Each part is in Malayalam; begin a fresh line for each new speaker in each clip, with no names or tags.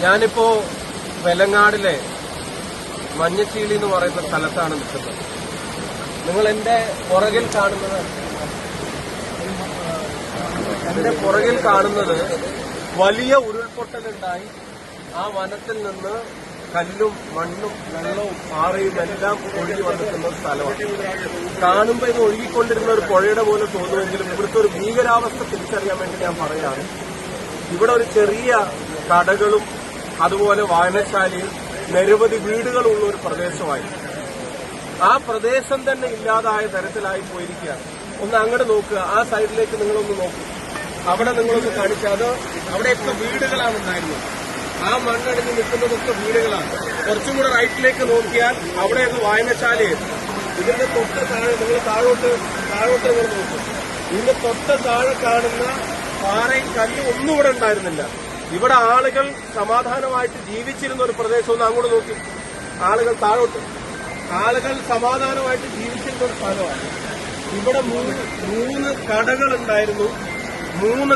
ഞാനിപ്പോ വെലങ്ങാടിലെ മഞ്ഞച്ചീളി എന്ന് പറയുന്ന സ്ഥലത്താണ് നിൽക്കുന്നത്. നിങ്ങൾ എന്റെ പുറകിൽ കാണുന്നത് വലിയ ഉരുൾപൊട്ടലുണ്ടായി ആ വനത്തിൽ നിന്ന് കല്ലും മണ്ണും വെള്ളവും പാറയും എല്ലാം ഒഴുകി വന്നിട്ടുള്ള സ്ഥലമാണ്. കാണുമ്പോൾ ഇത് ഒഴുകിക്കൊണ്ടിരുന്ന ഒരു പുഴയുടെ പോലെ തോന്നുമെങ്കിലും ഇവിടുത്തെ ഒരു ഭീകരാവസ്ഥ തിരിച്ചറിയാൻ വേണ്ടി ഞാൻ പറയുകയാണ്. ഇവിടെ ഒരു ചെറിയ കടകളും അതുപോലെ വായനശാലയും നിരവധി വീടുകളുള്ള ഒരു പ്രദേശമായി. ആ പ്രദേശം തന്നെ ഇല്ലാതായ തരത്തിലായി പോയിരിക്കുകയാണ്. ഒന്ന് അങ്ങോട്ട് നോക്കുക, ആ സൈഡിലേക്ക് നിങ്ങളൊന്ന് നോക്കൂ. അവിടെ നിങ്ങളൊന്ന് കാണിച്ചാൽ അവിടെയൊക്കെ വീടുകളാണ് ഉണ്ടായിരുന്നത്. ആ മണ്ണടിഞ്ഞ് നിൽക്കുന്നതൊക്കെ വീടുകളാണ്. കുറച്ചും കൂടെ റൈറ്റിലേക്ക് നോക്കിയാൽ അവിടെയൊക്കെ വായനശാലയാണ്. ഇതിന്റെ തൊട്ട് താഴെ നിങ്ങൾ താഴോട്ട് നിങ്ങൾ നോക്കും. ഇതിന്റെ തൊട്ട് താഴെ കാണുന്ന പാറയും കല്ലും ഒന്നും ഇവിടെ ഉണ്ടായിരുന്നില്ല. ഇവിടെ ആളുകൾ സമാധാനമായിട്ട് ജീവിച്ചിരുന്ന ഒരു പ്രദേശം. ഒന്ന് അങ്ങോട്ട് നോക്കി, ആളുകൾ സമാധാനമായിട്ട് ജീവിച്ചിരുന്ന ഒരു സ്ഥലമാണ്. ഇവിടെ മൂന്ന്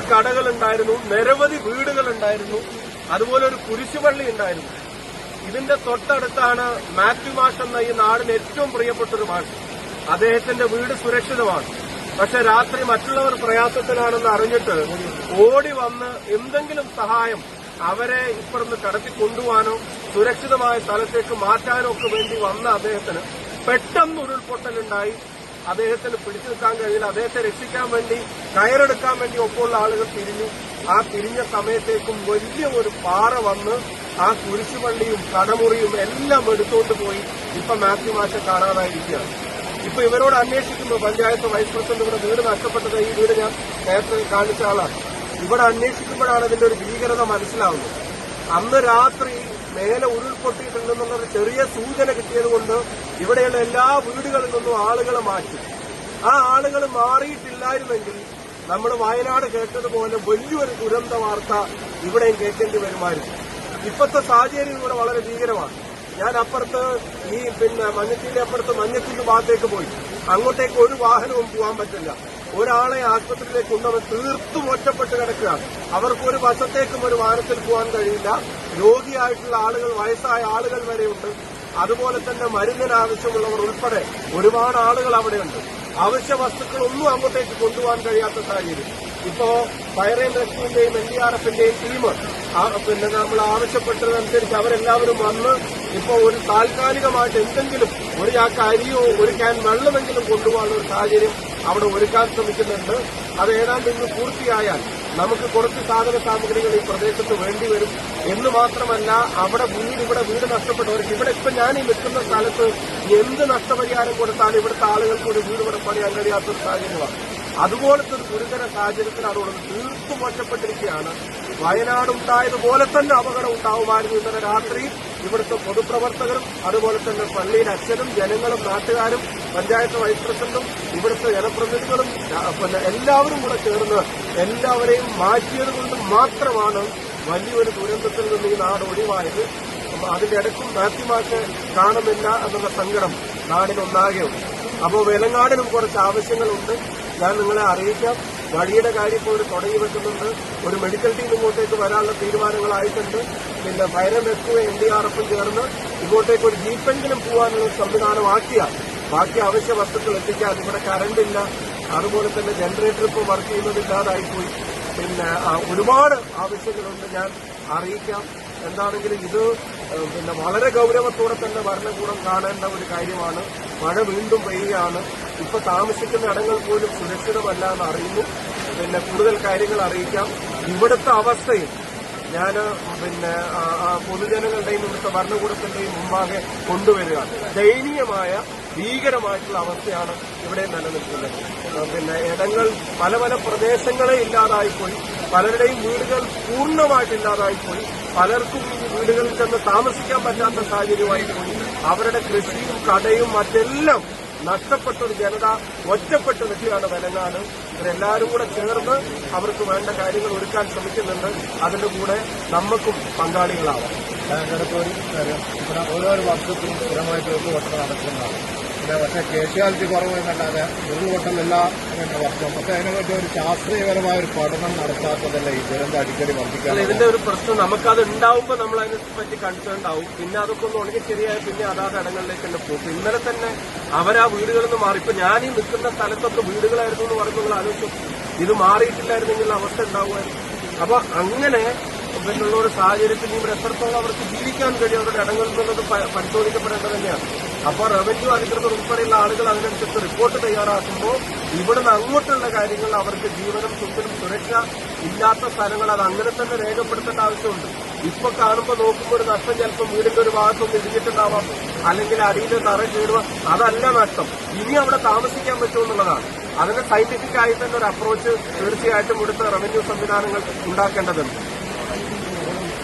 കടകളുണ്ടായിരുന്നു, നിരവധി വീടുകളുണ്ടായിരുന്നു, അതുപോലെ ഒരു കുരിശുപള്ളി ഉണ്ടായിരുന്നു. ഇതിന്റെ തൊട്ടടുത്താണ് മാത്യു മാഷ് എന്ന ഈ നാടിന് ഏറ്റവും പ്രിയപ്പെട്ട ഒരു മാഷ്. അദ്ദേഹത്തിന്റെ വീട് സുരക്ഷിതമാണ്. പക്ഷെ രാത്രി മറ്റുള്ളവർ പ്രയാസത്തിലാണെന്ന് അറിഞ്ഞിട്ട് ഓടി വന്ന് എന്തെങ്കിലും സഹായം അവരെ ഇപ്പുറത്ത് കടത്തി കൊണ്ടുപോകാനോ സുരക്ഷിതമായ സ്ഥലത്തേക്ക് മാറ്റാനോ ഒക്കെ വേണ്ടി വന്ന അദ്ദേഹത്തിന് പെട്ടെന്ന് ഉരുൾപൊട്ടലുണ്ടായി. അദ്ദേഹത്തിന് പിടിച്ചു നിൽക്കാൻ കഴിയില്ല. അദ്ദേഹത്തെ രക്ഷിക്കാൻ വേണ്ടി കയറെടുക്കാൻ വേണ്ടി ഒപ്പമുള്ള ആളുകൾ തിരിഞ്ഞു. ആ തിരിഞ്ഞ സമയത്തേക്കും വലിയ ഒരു പാറ വന്ന് ആ കുരിശുപള്ളിയും കടമുറിയും എല്ലാം എടുത്തുകൊണ്ട് പോയി. ഇപ്പൊ മാത്യു മാഷെ കാണാനായിരിക്കുകയാണ്. ഇപ്പൊ ഇവരോട് അന്വേഷിക്കുന്നു. പഞ്ചായത്ത് വൈസ് പ്രസിഡന്റ് ഇവിടെ വീട് നഷ്ടപ്പെട്ടത്, ഈ വീട് ഞാൻ നേരത്തെ കാണിച്ച ആളാണ്. ഇവിടെ അന്വേഷിക്കുമ്പോഴാണ് ഇതിന്റെ ഒരു ഭീകരത മനസ്സിലാവുന്നത്. അന്ന് രാത്രി മേലെ ഉരുൾപൊട്ടിയിട്ടുണ്ടെന്നുള്ളൊരു ചെറിയ സൂചന കിട്ടിയതുകൊണ്ട് ഇവിടെയുള്ള എല്ലാ വീടുകളിൽ നിന്നും ആളുകളെ മാറ്റി. ആ ആളുകൾ മാറിയിട്ടില്ലായിരുന്നെങ്കിൽ നമ്മൾ വയനാട് കേട്ടതുപോലെ വലിയൊരു ദുരന്ത വാർത്ത ഇവിടെയും കേൾക്കേണ്ടി വരുമായിരുന്നു. ഇപ്പോഴത്തെ സാഹചര്യം ഇവിടെ വളരെ ഭീകരമാണ്. ഞാൻ അപ്പുറത്ത് മഞ്ഞച്ചീലി മഞ്ഞക്കുന്ന് ഭാഗത്തേക്ക് പോയി. അങ്ങോട്ടേക്ക് ഒരു വാഹനവും പോകാൻ പറ്റില്ല. ഒരാളെ ആശുപത്രിയിലേക്ക് കൊണ്ടുവന്ന് തീർത്തും ഒറ്റപ്പെട്ട് കിടക്കുകയാണ്. അവർക്കൊരു വശത്തേക്കും ഒരു വാഹനത്തിൽ പോകാൻ കഴിയില്ല. രോഗിയായിട്ടുള്ള ആളുകൾ, വയസ്സായ ആളുകൾ വരെയുണ്ട്. അതുപോലെ തന്നെ മരുന്നിന് ആവശ്യമുള്ളവർ ഉൾപ്പെടെ ഒരുപാട് ആളുകൾ അവിടെയുണ്ട്. അവശ്യ വസ്തുക്കളൊന്നും അങ്ങോട്ടേക്ക് കൊണ്ടുപോകാൻ കഴിയാത്ത സാഹചര്യം. ഇപ്പോ ഫയർ ആൻഡ് റെസ്ക്യൂവിന്റെയും NDRFന്റെയും ടീം നമ്മൾ ആവശ്യപ്പെട്ടതനുസരിച്ച് അവരെല്ലാവരും വന്ന് ഇപ്പോ ഒരു താൽക്കാലികമായിട്ട് എന്തെങ്കിലും ഒരു ചാക്ക് അരിയോ ഒരു ക്യാൻ വെള്ളമെങ്കിലും കൊണ്ടുപോകാനുള്ള ഒരു സാഹചര്യം അവിടെ ഒരുക്കാൻ ശ്രമിക്കുന്നുണ്ട്. അത് ഏതാണ്ട് ഇന്ന് പൂർത്തിയായാൽ നമുക്ക് കുറച്ച് സാധന സാമഗ്രികൾ ഈ പ്രദേശത്ത് വേണ്ടിവരും എന്ന് മാത്രമല്ല, ഇവിടെ വീട് നഷ്ടപ്പെട്ടവർക്ക് ഇവിടെ ഇപ്പൊ ഞാൻ ഈ നിൽക്കുന്ന സ്ഥലത്ത് എന്ത് നഷ്ടപരിഹാരം കൊടുത്താലും ഇവിടുത്തെ ആളുകൾക്ക് ഒരു വീട് ഇവിടെ പണിയാൻ കഴിയാത്തൊരു സാഹചര്യമാണ്. അതുപോലത്തെ ഒരു ഗുരുതര സാഹചര്യത്തിലാണ് ഉള്ളത്. തീർത്തും ഒറ്റപ്പെട്ടിരിക്കുകയാണ്. വയനാടുണ്ടായതുപോലെ തന്നെ അപകടം ഉണ്ടാവുമായിരുന്നു. ഇന്നലെ രാത്രി ഇവിടുത്തെ പൊതുപ്രവർത്തകരും അതുപോലെ തന്നെ പള്ളിയിലെ അച്ഛനും ജനങ്ങളും നാട്ടുകാരും പഞ്ചായത്ത് വൈസ് പ്രസിഡന്റും ഇവിടുത്തെ ജനപ്രതിനിധികളും എല്ലാവരും കൂടെ ചേർന്ന് എല്ലാവരെയും മാറ്റിയത് കൊണ്ട് മാത്രമാണ് വലിയൊരു ദുരന്തത്തിൽ നിന്ന് ഈ നാട് ഒഴിവായത്. അതിന്റെ ഇടയ്ക്കും മാത്യു മാഷെ കാണുന്നില്ല എന്നുള്ള സങ്കടം നാടിനൊന്നാകെയുണ്ട്. അപ്പോൾ വെലങ്ങാടിനും കുറച്ച് ആവശ്യങ്ങളുണ്ട്. ഞാൻ നിങ്ങളെ അറിയിക്കാം. വഴിയുടെ കാര്യം ഇപ്പോൾ തുടങ്ങി വെക്കുന്നുണ്ട്. ഒരു മെഡിക്കൽ ടീം ഇങ്ങോട്ടേക്ക് വരാനുള്ള തീരുമാനങ്ങളായിട്ടുണ്ട്. ഫയർ ആൻഡ് റെസ്ക്യൂ NDRFും ചേർന്ന് ഇങ്ങോട്ടേക്ക് ഒരു ജീപ്പെങ്കിലും പോകാനുള്ള സംവിധാനമാക്കിയാൽ ബാക്കി അവശ്യ വസ്തുക്കൾ എത്തിക്കാൻ. ഇവിടെ കറണ്ടില്ല, അതുപോലെ തന്നെ ജനറേറ്റർ ഇപ്പോൾ വർക്ക് ചെയ്യുന്നതില്ലാതായിപ്പോയി. ഒരുപാട് ആവശ്യങ്ങളുണ്ട്. ഞാൻ അറിയിക്കാം. എന്താണെങ്കിലും ഇത് വളരെ ഗൌരവത്തോടെ തന്നെ ഭരണകൂടം കാണേണ്ട ഒരു കാര്യമാണ്. മഴ വീണ്ടും പെയ്യുകയാണ്. ഇപ്പൊ താമസിക്കുന്ന ഇടങ്ങൾ പോലും സുരക്ഷിതമല്ല എന്ന് അറിയുന്നു. കൂടുതൽ കാര്യങ്ങൾ അറിയിക്കാം. ഇവിടുത്തെ അവസ്ഥയും ഞാൻ പൊതുജനങ്ങളുടെയും ഇവിടുത്തെ ഭരണകൂടത്തിന്റെയും മുമ്പാകെ കൊണ്ടുവരികയാണ്. ദയനീയമായ ഭീകരമായിട്ടുള്ള അവസ്ഥയാണ് ഇവിടെ നിലനിൽക്കുന്നത്. ഇടങ്ങൾ പല പ്രദേശങ്ങളെ ഇല്ലാതായിപ്പോയി. പലരുടെയും വീടുകൾ പൂർണ്ണമായിട്ട് ഇല്ലാതായിപ്പോയി. പലർക്കും ഈ വീടുകളിൽ ചെന്ന് താമസിക്കാൻ പറ്റാത്ത സാഹചര്യമായിപ്പോയി. അവരുടെ കൃഷിയും കടയും മറ്റെല്ലാം നഷ്ടപ്പെട്ടൊരു ജനത ഒറ്റപ്പെട്ട് നിൽക്കുകയാണ് വെലങ്ങാട്. ഇവരെല്ലാവരും കൂടെ ചേർന്ന് അവർക്ക് വേണ്ട കാര്യങ്ങൾ ഒരുക്കാൻ ശ്രമിക്കുന്നുണ്ട്. അതിന്റെ കൂടെ നമുക്കും പങ്കാളികളാവാം.
ഇവിടെ ഓരോ വർഷത്തിലും സ്ഥിരമായിട്ട് ഓട്ടം നടക്കുന്നതാണ്. പക്ഷേ കേഷ്വാലിറ്റി കുറവ് എന്നല്ലാതെ ഉരുൾപൊട്ടലില്ല എന്ന വർഷം. പക്ഷെ അതിനെപ്പറ്റി ഒരു ശാസ്ത്രീയപരമായ ഒരു പഠനം നടത്താത്തതല്ല ഈ ദുരന്തം അടിക്കടി വർദ്ധിക്കാൻ.
ഇതിന്റെ ഒരു പ്രശ്നം നമുക്കത് ഉണ്ടാവുമ്പോൾ നമ്മൾ അതിനെപ്പറ്റി കൺസേൺ ആവും. പിന്നെ അതൊക്കെ ഒന്ന് ഉണങ്ങി ശരിയായി പിന്നെ അതാത് ഇടങ്ങളിലേക്ക് തന്നെ പോകും. ഇന്നലെ തന്നെ അവരാ വീടുകളിൽ നിന്ന് മാറി. ഇപ്പൊ ഞാൻ ഈ നിൽക്കുന്ന സ്ഥലത്തൊക്കെ വീടുകളായിരുന്നു എന്ന് പറയുമ്പോൾ നിങ്ങൾ ആലോചിച്ചു, ഇത് മാറിയിട്ടില്ലായിരുന്നെങ്കിൽ അവസ്ഥ ഉണ്ടാവുമായിരുന്നു. അപ്പൊ അങ്ങനെ പിന്നുള്ള ഒരു സാഹചര്യത്തിൽ ഇവർ എത്രത്തോളം അവർക്ക് ജീവിക്കാൻ കഴിയും അവരുടെ ഇടങ്ങളിൽ നിന്നത് പരിശോധിക്കപ്പെടേണ്ടത് തന്നെയാണ്. അപ്പൊ റവന്യൂ അധികൃതർ ഉൾപ്പെടെയുള്ള ആളുകൾ അതിനനുസരിച്ച് റിപ്പോർട്ട് തയ്യാറാക്കുമ്പോൾ ഇവിടുന്ന് അങ്ങോട്ടുള്ള കാര്യങ്ങൾ അവർക്ക് ജീവനും സ്വത്തിനും സുരക്ഷ ഇല്ലാത്ത സ്ഥലങ്ങൾ അത് അങ്ങനെ തന്നെ രേഖപ്പെടുത്തേണ്ട ആവശ്യമുണ്ട്. ഇപ്പൊ കാണുമ്പോൾ നോക്കുമ്പോൾ ഒരു നഷ്ടം ചിലപ്പോൾ വീടിന്റെ ഒരു ഭാഗത്തൊന്നും ഇടിഞ്ഞിട്ടുണ്ടാവാം, അല്ലെങ്കിൽ അടിയിൽ തറ കീറുക, അതല്ല നഷ്ടം. ഇനി അവിടെ താമസിക്കാൻ പറ്റുമെന്നുള്ളതാണ്. അതിന് സയന്റിഫിക് ആയി തന്നെ ഒരു അപ്രോച്ച് തീർച്ചയായിട്ടും ഇവിടുത്തെ റവന്യൂ സംവിധാനങ്ങൾ ഉണ്ടാക്കേണ്ടതുണ്ട്.